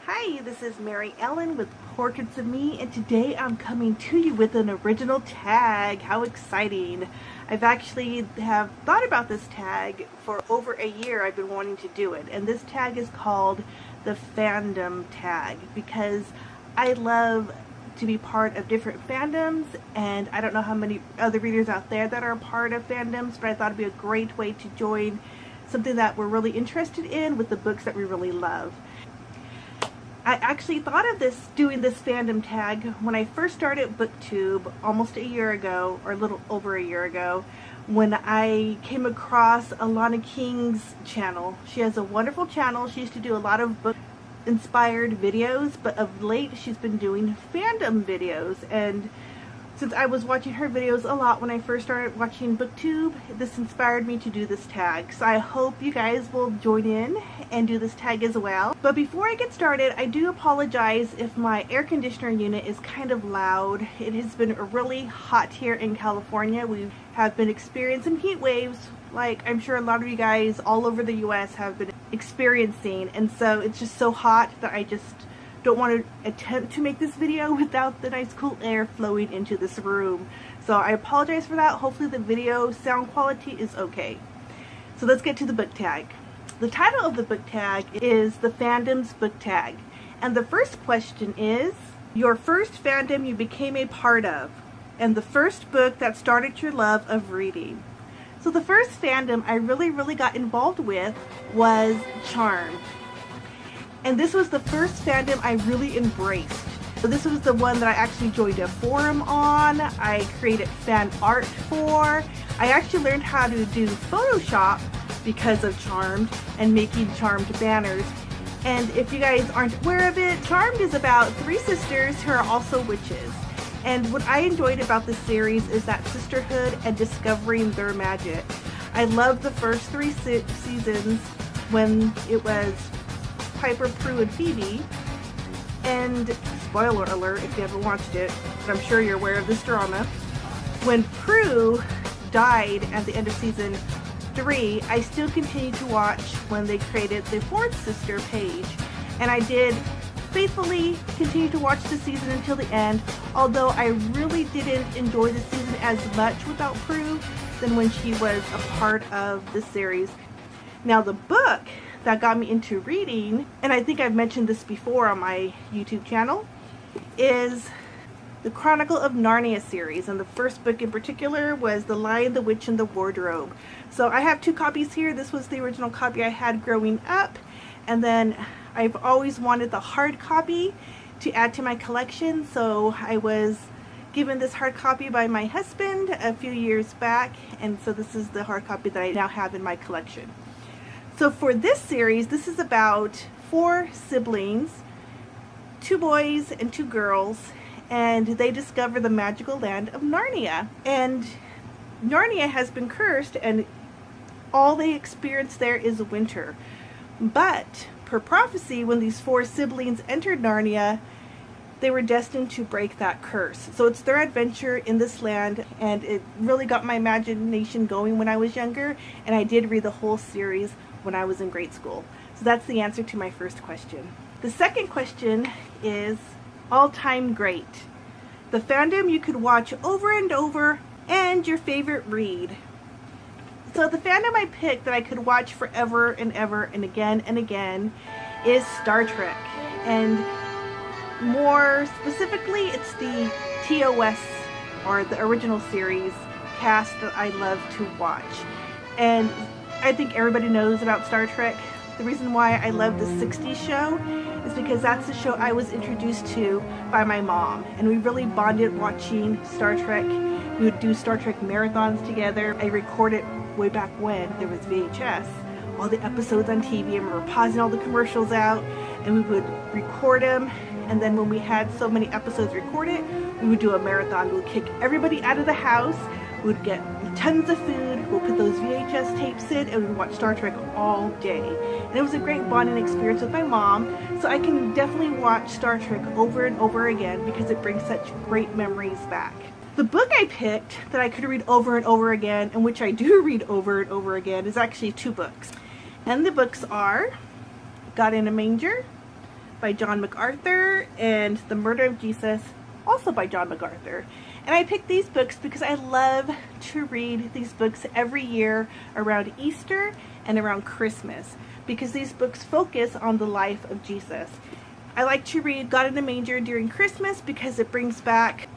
Hi, this is Mary Ellen with Portraits of Me, and today I'm coming to you with an original tag. How exciting! I've actually have thought about this tag for over a year. I've been wanting to do it, and this tag is called the Fandom tag because I love to be part of different fandoms, and I don't know how many other readers out there that are part of fandoms, but I thought it'd be a great way to join something that we're really interested in with the books that we really love. I actually thought of doing this fandom tag when I first started BookTube almost a year ago, or a little over a year ago, when I came across Alana King's channel. She has a wonderful channel. She used to do a lot of book inspired videos, but of late she's been doing fandom videos, and since I was watching her videos a lot when I first started watching BookTube, this inspired me to do this tag. So I hope you guys will join in and do this tag as well. But before I get started, I do apologize if my air conditioner unit is kind of loud. It has been really hot here in California. We have been experiencing heat waves like I'm sure a lot of you guys all over the US have been experiencing, and so it's just so hot that I just don't want to attempt to make this video without the nice cool air flowing into this room. So I apologize for that. Hopefully the video sound quality is okay. So let's get to the book tag. The title of the book tag is the F.A.N.D.O.M.S Book Tag. And the first question is, your first fandom you became a part of, and the first book that started your love of reading. So the first fandom I really got involved with was Charmed. And this was the first fandom I really embraced. So this was the one that I actually joined a forum on. I created fan art for. I actually learned how to do Photoshop because of Charmed and making Charmed banners. And if you guys aren't aware of it, Charmed is about three sisters who are also witches. And what I enjoyed about this series is that sisterhood and discovering their magic. I loved the first three seasons when it was Piper, Prue, and Phoebe, and spoiler alert if you haven't watched it, but I'm sure you're aware of this drama. When Prue died at the end of season 3, I still continued to watch when they created the fourth sister, Paige, and I did faithfully continue to watch the season until the end, although I really didn't enjoy the season as much without Prue than when she was a part of the series. Now the book that got me into reading, and I think I've mentioned this before on my YouTube channel, is the Chronicle of Narnia series, and the first book in particular was The Lion, the Witch, and the Wardrobe. So I have two copies here. This was the original copy I had growing up, and then I've always wanted the hard copy to add to my collection, so I was given this hard copy by my husband a few years back, and so this is the hard copy that I now have in my collection. So for this series, this is about 4 siblings, 2 boys and 2 girls, and they discover the magical land of Narnia. And Narnia has been cursed, and all they experience there is winter. But per prophecy, when these 4 siblings entered Narnia, they were destined to break that curse. So it's their adventure in this land, and it really got my imagination going when I was younger, and I did read the whole series when I was in grade school. So that's the answer to my first question. The second question is all-time great. The fandom you could watch over and over, and your favorite read. So the fandom I picked that I could watch forever and ever and again is Star Trek. And more specifically, it's the TOS, or the original series cast, that I love to watch. And I think everybody knows about Star Trek. The reason why I love the 60s show is because that's the show I was introduced to by my mom, and we really bonded watching Star Trek. We would do Star Trek marathons together. I recorded way back when there was VHS, all the episodes on TV, and we were pausing all the commercials out, and we would record them, and then when we had so many episodes recorded, we would do a marathon. We would kick everybody out of the house. We would get tons of food, we'll put those VHS tapes in, and we'd watch Star Trek all day. And it was a great bonding experience with my mom, so I can definitely watch Star Trek over and over again because it brings such great memories back. The book I picked that I could read over and over again, and which I do read over and over again, is actually 2 books. And the books are God in a Manger, by John MacArthur, and The Murder of Jesus, also by John MacArthur. And I picked these books because I love to read these books every year around Easter and around Christmas, because these books focus on the life of Jesus. I like to read God in the Manger during Christmas because it brings back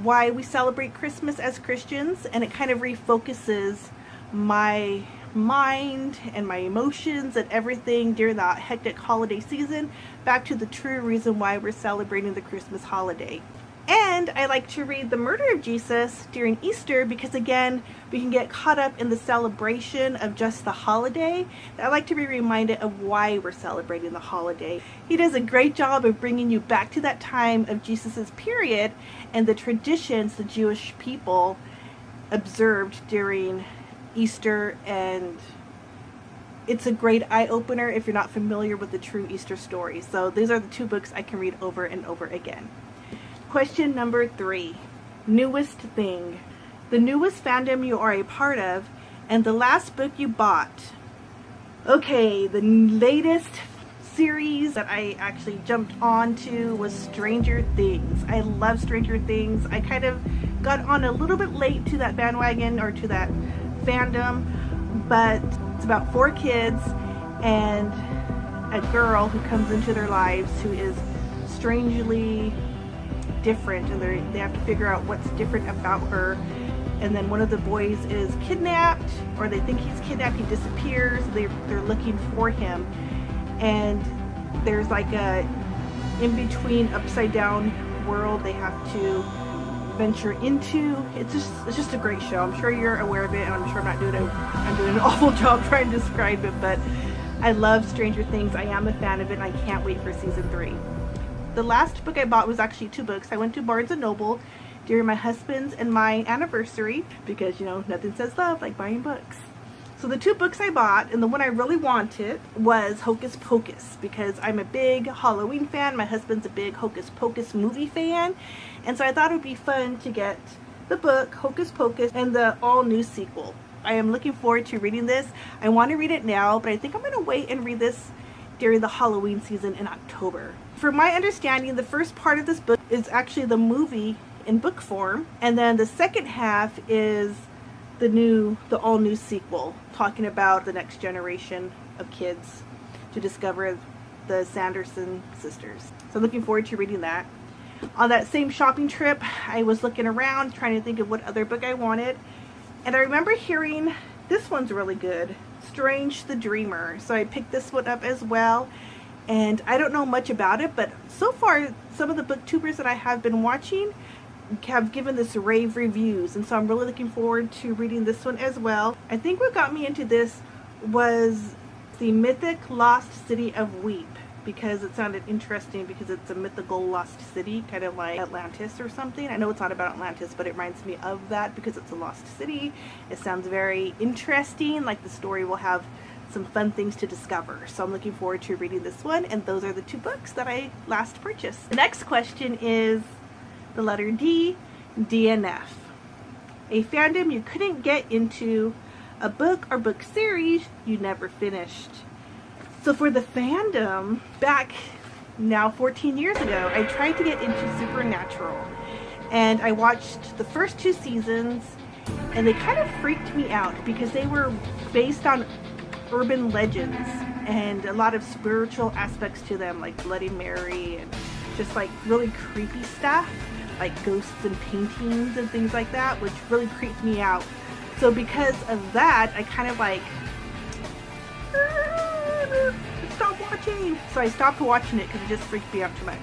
why we celebrate Christmas as Christians, and it kind of refocuses my mind and my emotions and everything during that hectic holiday season back to the true reason why we're celebrating the Christmas holiday. And I like to read The Murder of Jesus during Easter because, again, we can get caught up in the celebration of just the holiday. I like to be reminded of why we're celebrating the holiday. He does a great job of bringing you back to that time of Jesus's period and the traditions the Jewish people observed during Easter, and it's a great eye-opener if you're not familiar with the true Easter story. So these are the two books I can read over and over again. Question number 3, newest thing. The newest fandom you are a part of, and the last book you bought. Okay, the latest series that I actually jumped onto was Stranger Things. I love Stranger Things. I kind of got on a little bit late to that bandwagon, or to that fandom, but it's about 4 kids and a girl who comes into their lives who is strangely different, and they have to figure out what's different about her. And then one of the boys is kidnapped, or they think he's kidnapped. He disappears. They're looking for him, and there's like a in-between upside down world they have to venture into. It's just a great show. I'm sure you're aware of it, and I'm sure I'm doing an awful job trying to describe it, but I love Stranger Things. I am a fan of it, and I can't wait for season 3. The last book I bought was actually 2 books. I went to Barnes & Noble during my husband's and my anniversary because, you know, nothing says love like buying books. So the 2 books I bought, and the one I really wanted, was Hocus Pocus, because I'm a big Halloween fan. My husband's a big Hocus Pocus movie fan, and so I thought it would be fun to get the book Hocus Pocus and the all-new sequel. I am looking forward to reading this. I want to read it now, but I think I'm going to wait and read this during the Halloween season in October. From my understanding, the first part of this book is actually the movie in book form, and then the second half is the all-new sequel, talking about the next generation of kids to discover the Sanderson sisters. So I'm looking forward to reading that. On that same shopping trip, I was looking around trying to think of what other book I wanted, and I remember hearing this one's really good, Strange the Dreamer. So I picked this one up as well, and I don't know much about it, but so far some of the booktubers that I have been watching have given this rave reviews, and so I'm really looking forward to reading this one as well. I think what got me into this was the mythic lost city of Weep, because it sounded interesting, because it's a mythical lost city, kind of like Atlantis or something. I know it's not about Atlantis, but it reminds me of that because it's a lost city. It sounds very interesting, like the story will have some fun things to discover. So I'm looking forward to reading this one, and those are the 2 books that I last purchased. The next question is the letter D, DNF. A fandom you couldn't get into, a book or book series you never finished. So for the fandom, back now 14 years ago, I tried to get into Supernatural, and I watched the first 2 seasons, and they kind of freaked me out because they were based on urban legends and a lot of spiritual aspects to them, like Bloody Mary and just like really creepy stuff, like ghosts and paintings and things like that, which really creeped me out. So because of that, I kind of like stop watching. So I stopped watching it because it just freaked me out too much.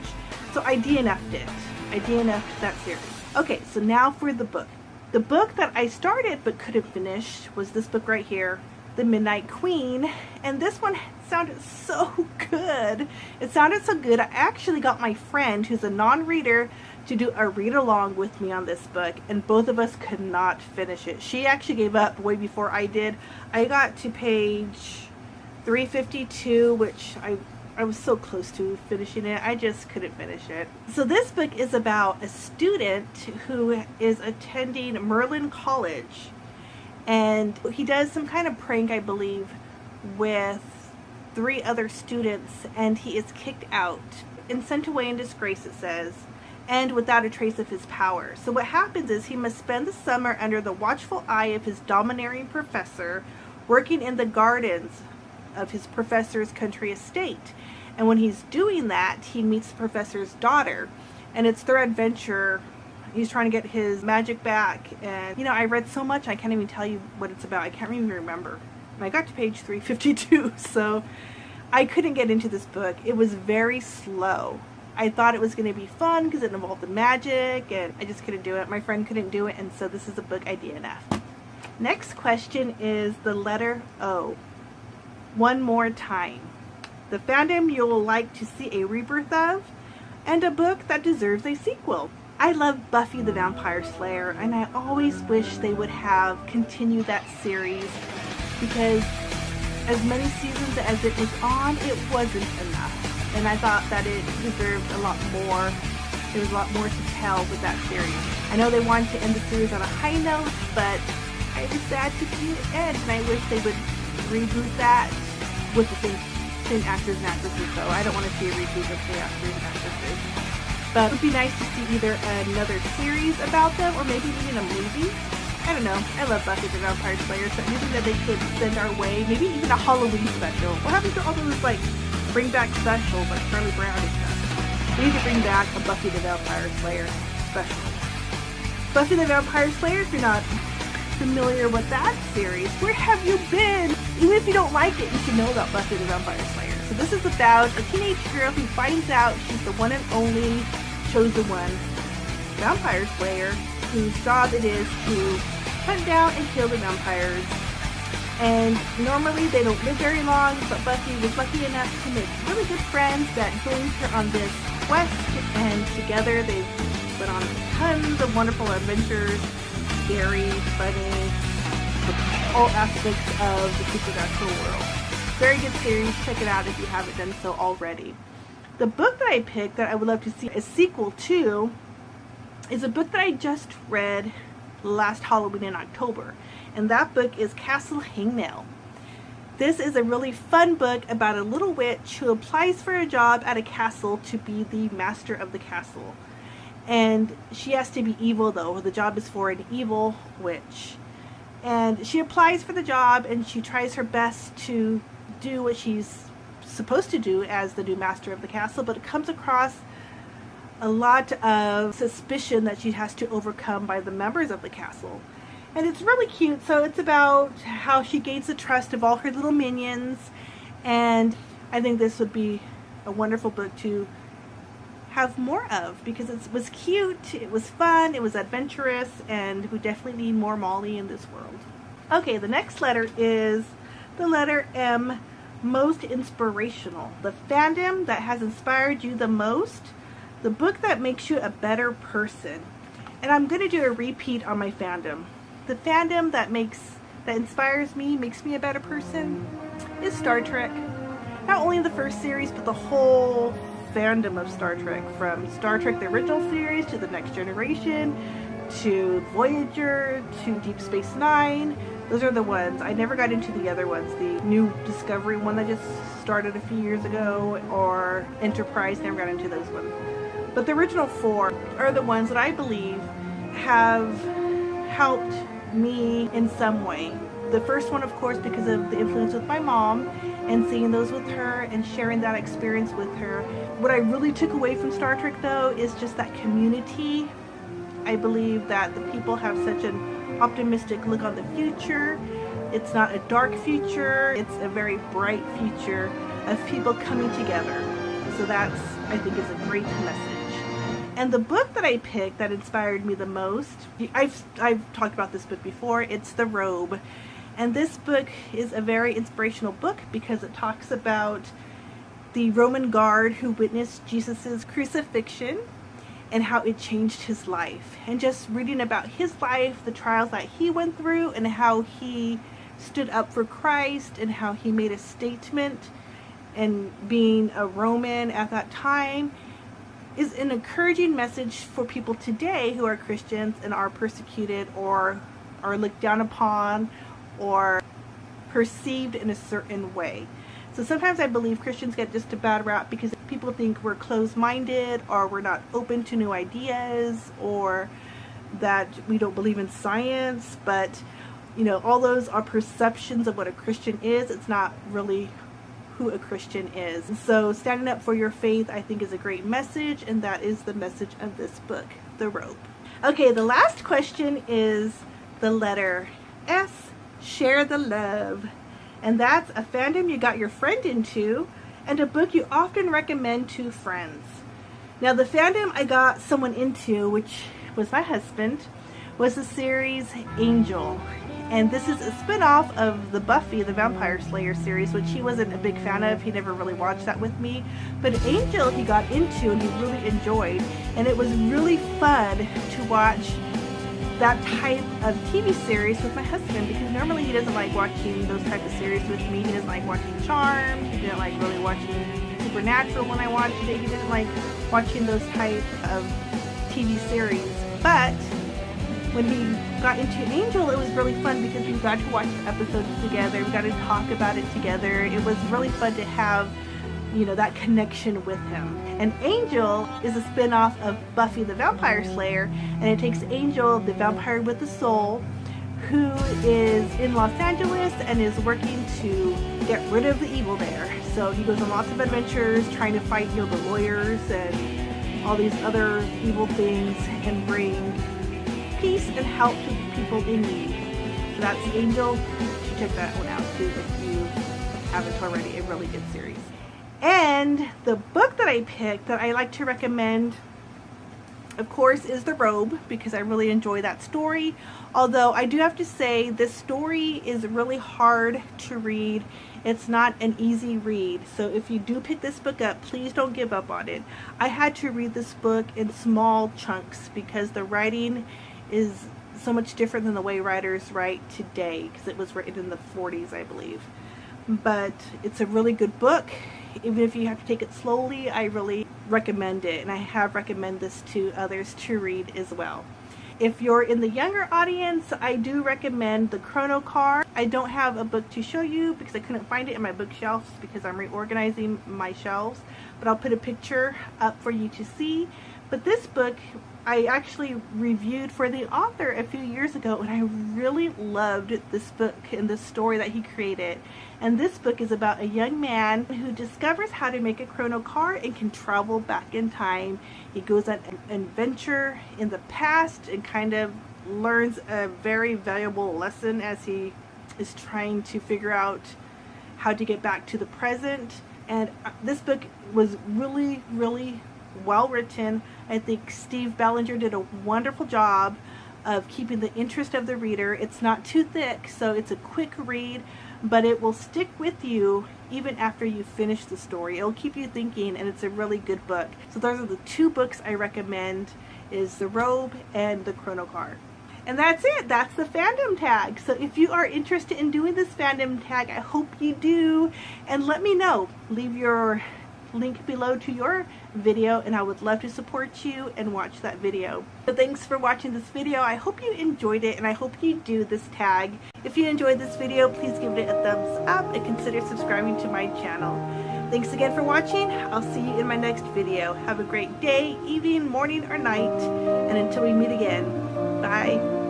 So I DNF'd it. I DNF'd that series. Okay, so now for the book. The book that I started but couldn't finish was this book right here, The Midnight Queen, and this one sounded so good. It sounded so good. I actually got my friend, who's a non-reader, to do a read-along with me on this book, and both of us could not finish it. She actually gave up way before I did. I got to page 352, which I was so close to finishing it. I just couldn't finish it. So this book is about a student who is attending Merlin College, and he does some kind of prank, I believe, with 3 other students, and he is kicked out and sent away in disgrace, it says, and without a trace of his power. So what happens is he must spend the summer under the watchful eye of his domineering professor, working in the gardens of his professor's country estate. And when he's doing that, he meets the professor's daughter, and it's their adventure. He's trying to get his magic back, and you know, I read so much I can't even tell you what it's about. I can't even remember. And I got to page 352, so I couldn't get into this book. It was very slow. I thought it was going to be fun because it involved the magic, and I just couldn't do it. My friend couldn't do it, and so this is a book I DNF. Next question is the letter O. One More Time. The fandom you'll like to see a rebirth of, and a book that deserves a sequel. I love Buffy the Vampire Slayer, and I always wish they would have continued that series, because as many seasons as it was on, it wasn't enough. And I thought that it deserved a lot more. There was a lot more to tell with that series. I know they wanted to end the series on a high note, but I was sad to see it end, and I wish they would reboot that with the same actors and actresses, though. I don't want to see a reboot of the actors and actresses. But it would be nice to see either another series about them, or maybe even a movie. I don't know. I love Buffy the Vampire Slayer, so anything that they could send our way, maybe even a Halloween special. What happens to all those, like, bring back specials, like Charlie Brown and stuff? We need to bring back a Buffy the Vampire Slayer special. Buffy the Vampire Slayer, if you're not familiar with that series, where have you been? Even if you don't like it, you should know about Buffy the Vampire Slayer. So this is about a teenage girl who finds out she's the one and only chosen one vampire slayer, whose job it is to hunt down and kill the vampires. And normally they don't live very long, but Buffy was lucky enough to make really good friends that joined her on this quest, and together they went on tons of wonderful adventures, scary, funny, with all aspects of the supernatural world. Very good series. Check it out if you haven't done so already. The book that I picked that I would love to see a sequel to is a book that I just read last Halloween in October, and that book is Castle Hangnail. This is a really fun book about a little witch who applies for a job at a castle to be the master of the castle. And she has to be evil, though. The job is for an evil witch. And she applies for the job, and she tries her best to do what she's supposed to do as the new master of the castle, but it comes across a lot of suspicion that she has to overcome by the members of the castle. And it's really cute. So it's about how she gains the trust of all her little minions, and I think this would be a wonderful book to have more of, because it was cute, it was fun, it was adventurous, and we definitely need more Molly in this world. Okay, the next letter is the letter M. Most inspirational. The fandom that has inspired you the most. The book that makes you a better person. And I'm going to do a repeat on my fandom. The fandom that inspires me, makes me a better person, is Star Trek. Not only the first series, but the whole fandom of Star Trek, from Star Trek the original series to the Next Generation to Voyager to Deep Space Nine. Those are the ones. I never got into the other ones, the new Discovery one that just started a few years ago, or Enterprise. Never got into those ones, but the original 4 are the ones that I believe have helped me in some way. The first one, of course, because of the influence with my mom and seeing those with her and sharing that experience with her. What I really took away from Star Trek, though, is just that community. I believe that the people have such an optimistic look on the future. It's not a dark future, it's a very bright future of people coming together. So that's, I think, is a great message. And the book that I picked that inspired me the most, I've talked about this book before, it's The Robe. And this book is a very inspirational book because it talks about the Roman guard who witnessed Jesus's crucifixion and how it changed his life. And just reading about his life, the trials that he went through, and how he stood up for Christ, and how he made a statement, and being a Roman at that time is an encouraging message for people today who are Christians and are persecuted or are looked down upon or perceived in a certain way. So sometimes I believe Christians get just a bad rap because people think we're closed-minded, or we're not open to new ideas, or that we don't believe in science. But you know, all those are perceptions of what a Christian is. It's not really who a Christian is. So standing up for your faith, I think, is a great message, and that is the message of this book, The Robe. Okay, the last question is the letter S, share the love. And that's a fandom you got your friend into, and a book you often recommend to friends. Now, the fandom I got someone into, which was my husband, was the series Angel. And this is a spin-off of the Buffy the Vampire Slayer series, which he wasn't a big fan of. He never really watched that with me. But Angel he got into and he really enjoyed. And it was really fun to watch that type of TV series with my husband, because normally he doesn't like watching those type of series with me. He doesn't like watching Charmed. He didn't like really watching Supernatural when I watched it. He didn't like watching those type of TV series. But when he got into Angel, it was really fun because we got to watch episodes together. We got to talk about it together. It was really fun to have, you know, that connection with him. And Angel is a spin-off of Buffy the Vampire Slayer, and it takes Angel, the vampire with the soul, who is in Los Angeles and is working to get rid of the evil there. So he goes on lots of adventures trying to fight, you know, the lawyers and all these other evil things, and bring peace and help to people in need. So that's Angel. You should check that one out too if you haven't already. A really good series. And the book that I picked that I like to recommend, of course, is The Robe, because I really enjoy that story. Although I do have to say this story is really hard to read. It's not an easy read. So if you do pick this book up, please don't give up on it. I had to read this book in small chunks because the writing is so much different than the way writers write today, because it was written in the 40s, I believe. But it's a really good book. Even if you have to take it slowly, I really recommend it, and I have recommended this to others to read as well. If you're in the younger audience, I do recommend the Chrono Car. I don't have a book to show you because I couldn't find it in my bookshelves because I'm reorganizing my shelves, but I'll put a picture up for you to see. But this book I actually reviewed for the author a few years ago, and I really loved this book and the story that he created. And this book is about a young man who discovers how to make a chrono car and can travel back in time. He goes on an adventure in the past and kind of learns a very valuable lesson as he is trying to figure out how to get back to the present. And this book was really, really well written. I think Steve Ballinger did a wonderful job of keeping the interest of the reader. It's not too thick, so it's a quick read, but it will stick with you even after you finish the story. It'll keep you thinking, and it's a really good book. So those are the two books I recommend, is The Robe and The Chrono Car. And that's it. That's the fandom tag. So if you are interested in doing this fandom tag, I hope you do, and let me know. Leave your link below to your video, and I would love to support you and watch that video. So thanks for watching this video. I hope you enjoyed it, and I hope you do this tag. If you enjoyed this video, please give it a thumbs up and consider subscribing to my channel. Thanks again for watching. I'll see you in my next video. Have a great day, evening, morning, or night, and until we meet again, bye.